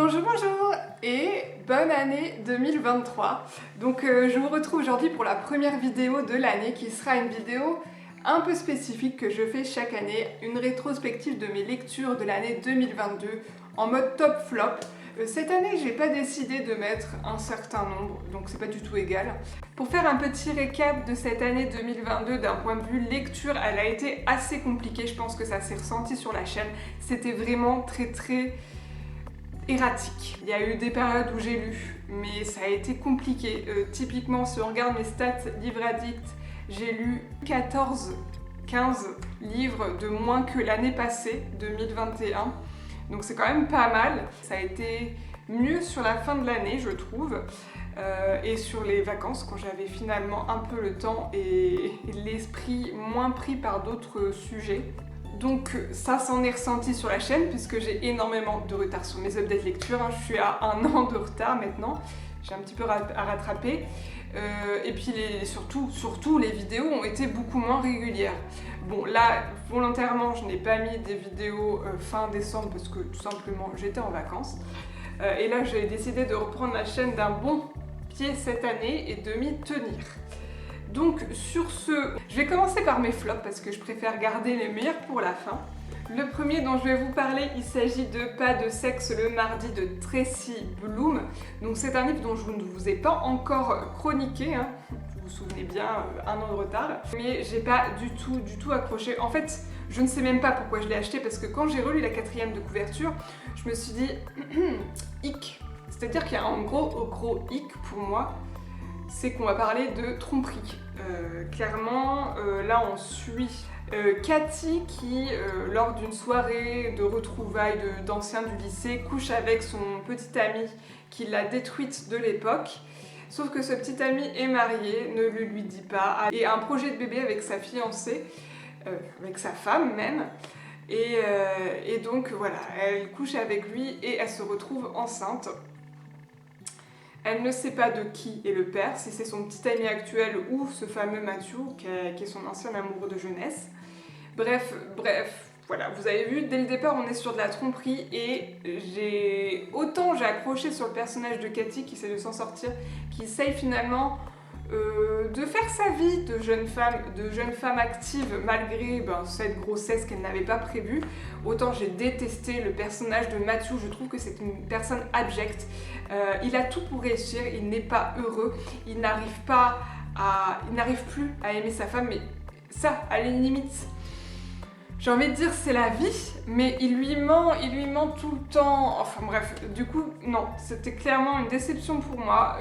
Bonjour, bonjour et bonne année 2023. Donc je vous retrouve aujourd'hui pour la première vidéo de l'année qui sera une vidéo un peu spécifique que je fais chaque année, une rétrospective de mes lectures de l'année 2022 en mode top flop. Cette année, j'ai pas décidé de mettre un certain nombre, donc c'est pas du tout égal. Pour faire un petit récap de cette année 2022 d'un point de vue lecture, elle a été assez compliquée, je pense que ça s'est ressenti sur la chaîne. C'était vraiment très erratique. Il y a eu des périodes où j'ai lu, mais ça a été compliqué. Typiquement, si on regarde mes stats livres addict, j'ai lu 15 livres de moins que l'année passée, 2021. Donc c'est quand même pas mal. Ça a été mieux sur la fin de l'année, je trouve, et sur les vacances, quand j'avais finalement un peu le temps et l'esprit moins pris par d'autres sujets. Donc ça s'en est ressenti sur la chaîne puisque j'ai énormément de retard sur mes updates lecture, hein. Je suis à 1 an de retard maintenant, j'ai un petit peu à rattraper. Et puis surtout les vidéos ont été beaucoup moins régulières. Bon là, volontairement, je n'ai pas mis des vidéos fin décembre parce que tout simplement j'étais en vacances. Et là j'ai décidé de reprendre la chaîne d'un bon pied cette année et de m'y tenir. Donc sur ce, je vais commencer par mes flops parce que je préfère garder les meilleurs pour la fin. Le premier dont je vais vous parler, il s'agit de Pas de sexe le mardi de Tracy Bloom. Donc c'est un livre dont je ne vous ai pas encore chroniqué, hein. Vous vous souvenez bien, 1 an de retard. Mais j'ai pas du tout accroché. En fait, je ne sais même pas pourquoi je l'ai acheté parce que quand j'ai relu la 4e de couverture, je me suis dit hic. C'est-à-dire qu'il y a un gros hic pour moi. C'est qu'on va parler de tromperie. Clairement, là on suit Cathy qui, lors d'une soirée de retrouvailles d'anciens du lycée, couche avec son petit ami qui l'a détruite de l'époque. Sauf que ce petit ami est marié, ne le lui dit pas, et a un projet de bébé avec sa fiancée, avec sa femme même. Et donc voilà, elle couche avec lui et elle se retrouve enceinte. Elle ne sait pas de qui est le père, si c'est son petit ami actuel ou ce fameux Matthew, qui est son ancien amoureux de jeunesse. Bref, voilà, vous avez vu, dès le départ, on est sur de la tromperie et autant j'ai accroché sur le personnage de Cathy qui essaie de s'en sortir, qui essaye finalement de faire sa vie de jeune femme active malgré cette grossesse qu'elle n'avait pas prévue. Autant j'ai détesté le personnage de Matthew, je trouve que c'est une personne abjecte. Il a tout pour réussir, il n'est pas heureux, il n'arrive plus à aimer sa femme, mais ça, à la limite, j'ai envie de dire c'est la vie, mais il lui ment tout le temps. Enfin bref, du coup, non, c'était clairement une déception pour moi.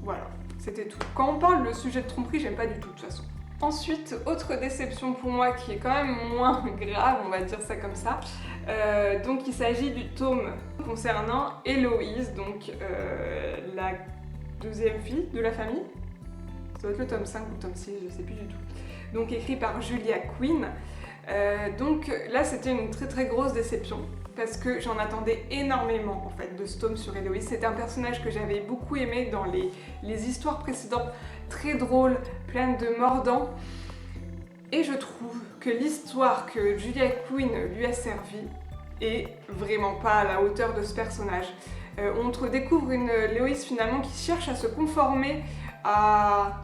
Voilà, c'était tout. Quand on parle de sujet de tromperie, j'aime pas du tout de toute façon. Ensuite, autre déception pour moi qui est quand même moins grave, on va dire ça comme ça. Donc il s'agit du tome concernant Héloïse, donc la 2e fille de la famille. Ça doit être le tome 5 ou le tome 6, je sais plus du tout. Donc écrit par Julia Quinn. Donc là c'était une très grosse déception parce que j'en attendais énormément en fait de ce tome sur Héloïse. C'était un personnage que j'avais beaucoup aimé dans les histoires précédentes, très drôle, pleine de mordants. Et je trouve que l'histoire que Julia Quinn lui a servie est vraiment pas à la hauteur de ce personnage. On découvre une Héloïse finalement qui cherche à se conformer à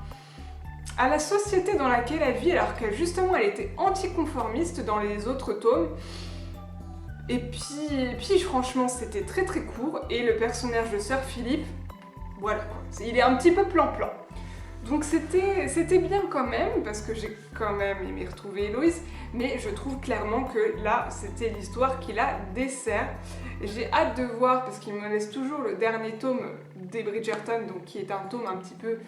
la société dans laquelle elle vit, alors qu'elle justement elle était anticonformiste dans les autres tomes. Et puis franchement c'était très court, et le personnage de Sir Philip, voilà quoi, il est un petit peu plan-plan. Donc c'était bien quand même, parce que j'ai quand même aimé retrouver Héloïse, mais je trouve clairement que là c'était l'histoire qui la dessert. J'ai hâte de voir, parce qu'il me laisse toujours le dernier tome des Bridgerton, donc qui est un tome un petit peu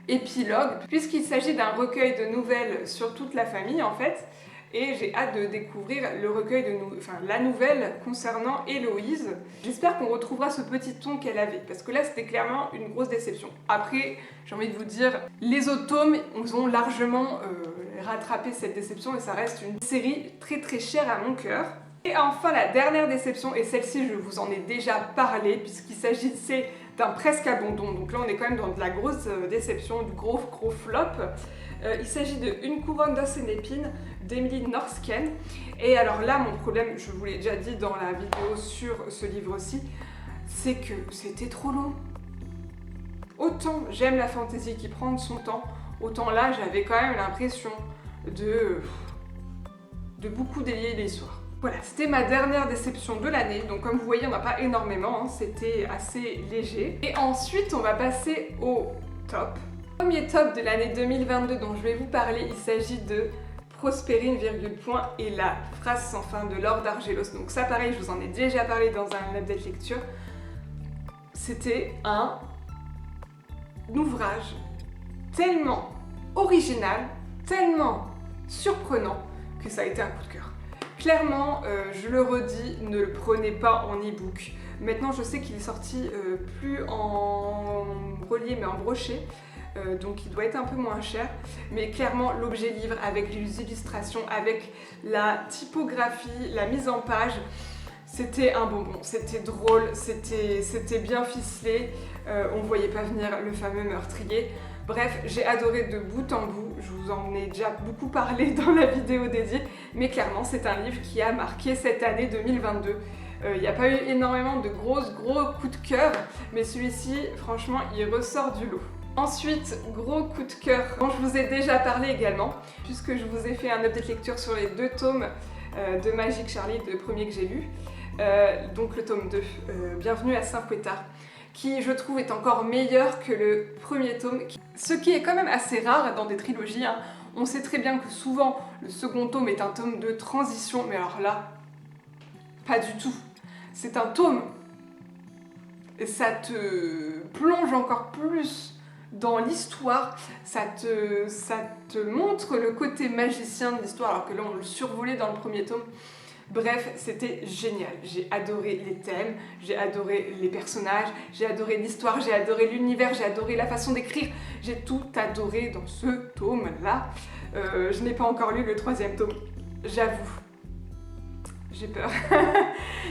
épilogue, puisqu'il s'agit d'un recueil de nouvelles sur toute la famille en fait, et j'ai hâte de découvrir le recueil la nouvelle concernant Héloïse. J'espère qu'on retrouvera ce petit ton qu'elle avait, parce que là c'était clairement une grosse déception. Après, j'ai envie de vous dire, les autres tomes ont largement rattrapé cette déception et ça reste une série très chère à mon cœur. Et enfin la dernière déception, et celle-ci je vous en ai déjà parlé puisqu'il s'agissait d'un presque abandon. Donc là on est quand même dans de la grosse déception, du gros flop. Il s'agit de Une couronne d'os et d'épines d'Emily Norsken. Et alors là mon problème, je vous l'ai déjà dit dans la vidéo sur ce livre-ci, c'est que c'était trop long. Autant j'aime la fantaisie qui prend de son temps, autant là j'avais quand même l'impression de beaucoup délier l'histoire. Voilà, c'était ma dernière déception de l'année, donc comme vous voyez on n'a pas énormément, hein, c'était assez léger. Et ensuite on va passer au top. Premier top de l'année 2022 dont je vais vous parler, il s'agit de Prospérine, point, et la phrase sans fin de Laure d'Argelos. Donc ça pareil, je vous en ai déjà parlé dans un update lecture. C'était un ouvrage tellement original, tellement surprenant que ça a été un coup de cœur. Clairement, je le redis, ne le prenez pas en e-book. Maintenant, je sais qu'il est sorti plus en relié mais en broché, donc il doit être un peu moins cher. Mais clairement, l'objet livre avec les illustrations, avec la typographie, la mise en page, c'était un bonbon, c'était drôle, c'était bien ficelé, on ne voyait pas venir le fameux meurtrier. Bref, j'ai adoré de bout en bout, je vous en ai déjà beaucoup parlé dans la vidéo dédiée, mais clairement c'est un livre qui a marqué cette année 2022. Il n'y a pas eu énormément de gros coups de cœur, mais celui-ci, franchement, il ressort du lot. Ensuite, gros coup de cœur dont je vous ai déjà parlé également, puisque je vous ai fait un update lecture sur les 2 tomes de Magic Charlie, le premier que j'ai lu. Donc le tome 2, Bienvenue à Saint-Fouettard, qui je trouve est encore meilleur que le premier tome, ce qui est quand même assez rare dans des trilogies, hein. On sait très bien que souvent le second tome est un tome de transition, mais alors là, pas du tout. C'est un tome, et ça te plonge encore plus dans l'histoire, ça te montre le côté magicien de l'histoire, alors que là on le survolait dans le premier tome. Bref, c'était génial. J'ai adoré les thèmes, j'ai adoré les personnages, j'ai adoré l'histoire, j'ai adoré l'univers, j'ai adoré la façon d'écrire. J'ai tout adoré dans ce tome-là. Je n'ai pas encore lu le 3e tome, j'avoue. J'ai peur.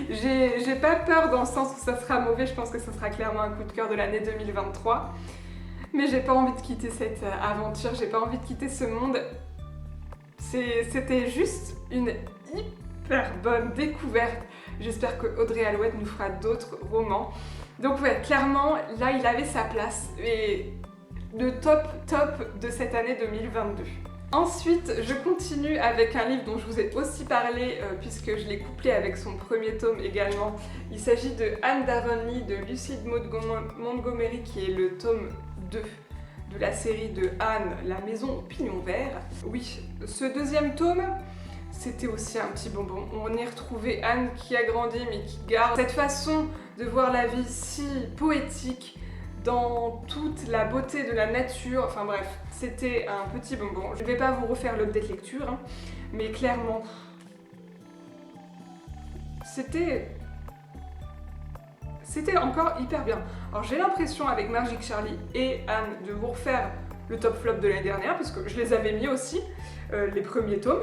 J'ai pas peur dans le sens où ça sera mauvais, je pense que ça sera clairement un coup de cœur de l'année 2023. Mais j'ai pas envie de quitter cette aventure, j'ai pas envie de quitter ce monde. C'était juste une hyper bonne découverte. J'espère que Audrey Alouette nous fera d'autres romans. Donc ouais, clairement, là il avait sa place et le top de cette année 2022. Ensuite, je continue avec un livre dont je vous ai aussi parlé puisque je l'ai couplé avec son premier tome également. Il s'agit de Anne d'Avonlea de Lucide Montgomery qui est le tome 2 de la série de Anne, La maison au pignon vert. Oui, ce 2e tome, c'était aussi un petit bonbon. On y retrouvait Anne qui a grandi mais qui garde cette façon de voir la vie si poétique dans toute la beauté de la nature. Enfin bref, c'était un petit bonbon. Je ne vais pas vous refaire l'update lecture, hein, mais clairement, c'était encore hyper bien. Alors j'ai l'impression avec Magic Charlie et Anne de vous refaire le top flop de l'année dernière, parce que je les avais mis aussi, les premiers tomes,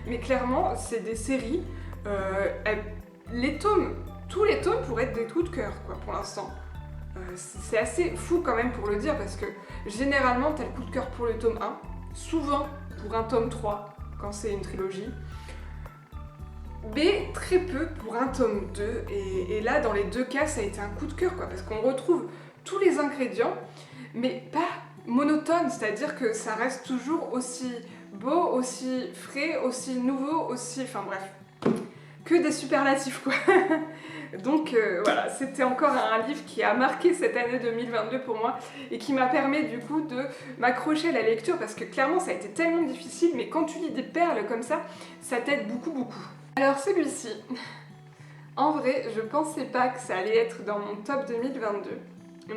mais clairement c'est des séries, tous les tomes pourraient être des coups de cœur quoi, pour l'instant. C'est assez fou quand même pour le dire, parce que généralement t'as le coup de cœur pour le tome 1, souvent pour un tome 3 quand c'est une trilogie, mais très peu pour un tome 2, et là dans les 2 cas ça a été un coup de cœur quoi, parce qu'on retrouve tous les ingrédients mais pas monotone, c'est-à-dire que ça reste toujours aussi beau, aussi frais, aussi nouveau, aussi... enfin bref, que des superlatifs quoi. Donc voilà, c'était encore un livre qui a marqué cette année 2022 pour moi et qui m'a permis du coup de m'accrocher à la lecture, parce que clairement ça a été tellement difficile, mais quand tu lis des perles comme ça t'aide beaucoup. Alors celui-ci, en vrai je pensais pas que ça allait être dans mon top 2022,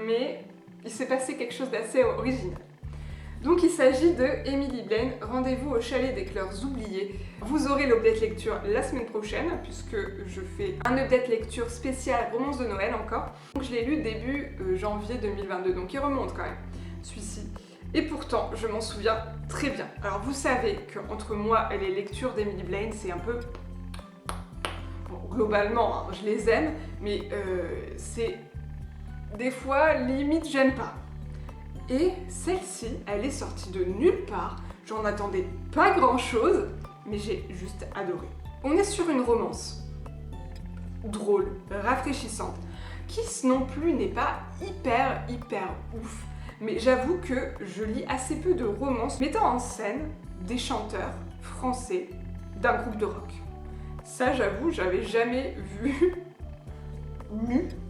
mais il s'est passé quelque chose d'assez original. Donc il s'agit de Emily Blaine, Rendez-vous au chalet des Cœurs oubliés. Vous aurez l'update lecture la semaine prochaine, puisque je fais un update lecture spécial romance de Noël encore. Donc je l'ai lu début janvier 2022, donc il remonte quand même, celui-ci. Et pourtant, je m'en souviens très bien. Alors vous savez qu'entre moi et les lectures d'Emily Blaine, c'est un peu... Bon, globalement, hein, je les aime, mais c'est des fois, limite, j'aime pas. Et celle-ci, elle est sortie de nulle part, j'en attendais pas grand-chose, mais j'ai juste adoré. On est sur une romance drôle, rafraîchissante, qui non plus n'est pas hyper ouf. Mais j'avoue que je lis assez peu de romances mettant en scène des chanteurs français d'un groupe de rock. Ça, j'avoue, j'avais jamais vu,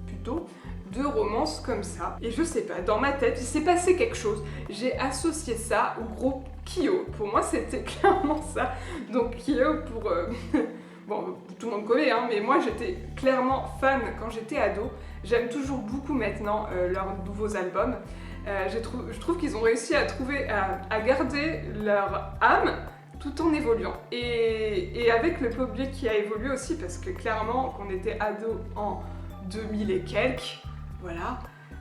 plutôt, de romance comme ça. Et je sais pas, dans ma tête, il s'est passé quelque chose. J'ai associé ça au groupe Kyo. Pour moi, c'était clairement ça. Donc Kyo, pour... bon, tout le monde connaît, hein, mais moi, j'étais clairement fan quand j'étais ado. J'aime toujours beaucoup maintenant leurs nouveaux albums. Je trouve qu'ils ont réussi à garder leur âme tout en évoluant. Et avec le public qui a évolué aussi, parce que clairement, quand on était ado en 2000 et quelques, voilà,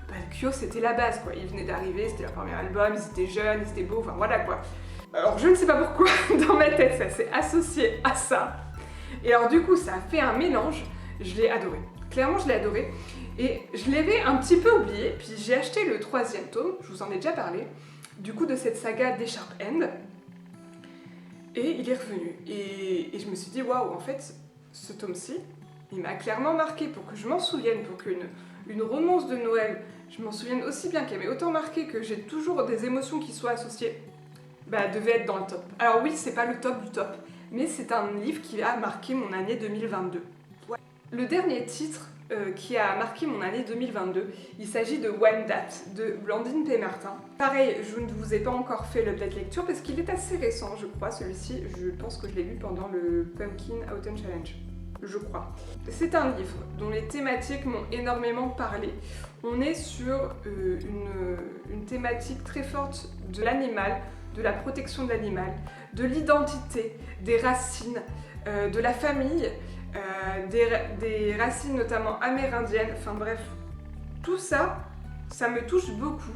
bah, Kyo c'était la base quoi. Ils venaient d'arriver, c'était leur premier album, ils étaient jeunes, ils étaient beaux, enfin voilà quoi. Alors je ne sais pas pourquoi, dans ma tête ça s'est associé à ça. Et alors du coup ça a fait un mélange, je l'ai adoré. Clairement je l'ai adoré. Et je l'avais un petit peu oublié, puis j'ai acheté le 3e tome, je vous en ai déjà parlé, du coup de cette saga des Sharp End. Et il est revenu. Et je me suis dit, waouh, en fait, ce tome-ci, il m'a clairement marqué pour que je m'en souvienne, pour qu'une romance de Noël, je m'en souvienne aussi bien, qu'elle m'ait autant marqué que j'ai toujours des émotions qui soient associées, bah, devait être dans le top. Alors oui, c'est pas le top du top, mais c'est un livre qui a marqué mon année 2022. Ouais. Le dernier titre qui a marqué mon année 2022, il s'agit de When That, de Blandine P. Martin. Pareil, je ne vous ai pas encore fait l'update lecture parce qu'il est assez récent, je crois, celui-ci. Je pense que je l'ai lu pendant le Pumpkin Autumn Challenge. Je crois. C'est un livre dont les thématiques m'ont énormément parlé. On est sur une thématique très forte de l'animal, de la protection de l'animal, de l'identité, des racines, de la famille, des racines notamment amérindiennes, enfin bref, tout ça, ça me touche beaucoup.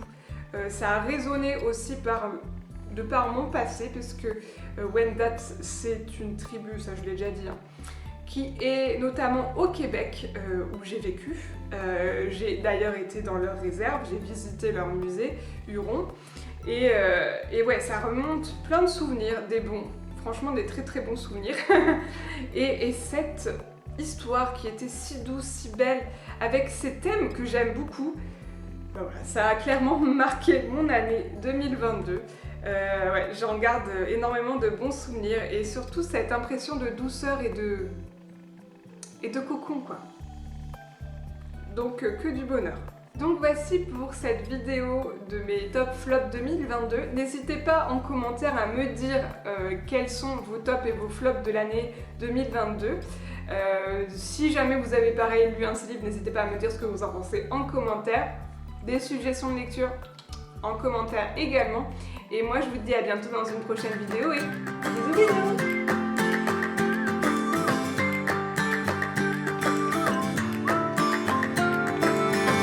Ça a résonné aussi de par mon passé, parce que Wendat, c'est une tribu, ça je l'ai déjà dit, hein, qui est notamment au Québec, où j'ai vécu. J'ai d'ailleurs été dans leur réserve, j'ai visité leur musée, Huron, et ouais, ça remonte plein de souvenirs, des bons, franchement des très bons souvenirs. et cette histoire qui était si douce, si belle, avec ces thèmes que j'aime beaucoup, ben voilà, ça a clairement marqué mon année 2022. Ouais, j'en garde énormément de bons souvenirs et surtout cette impression de douceur et de cocon quoi. Donc que du bonheur. Donc voici pour cette vidéo de mes top flops 2022. N'hésitez pas en commentaire à me dire quels sont vos tops et vos flops de l'année 2022. Si jamais vous avez pareil lu un de ces livres, n'hésitez pas à me dire ce que vous en pensez en commentaire. Des suggestions de lecture en commentaire également. Et moi je vous dis à bientôt dans une prochaine vidéo et bisous bisous.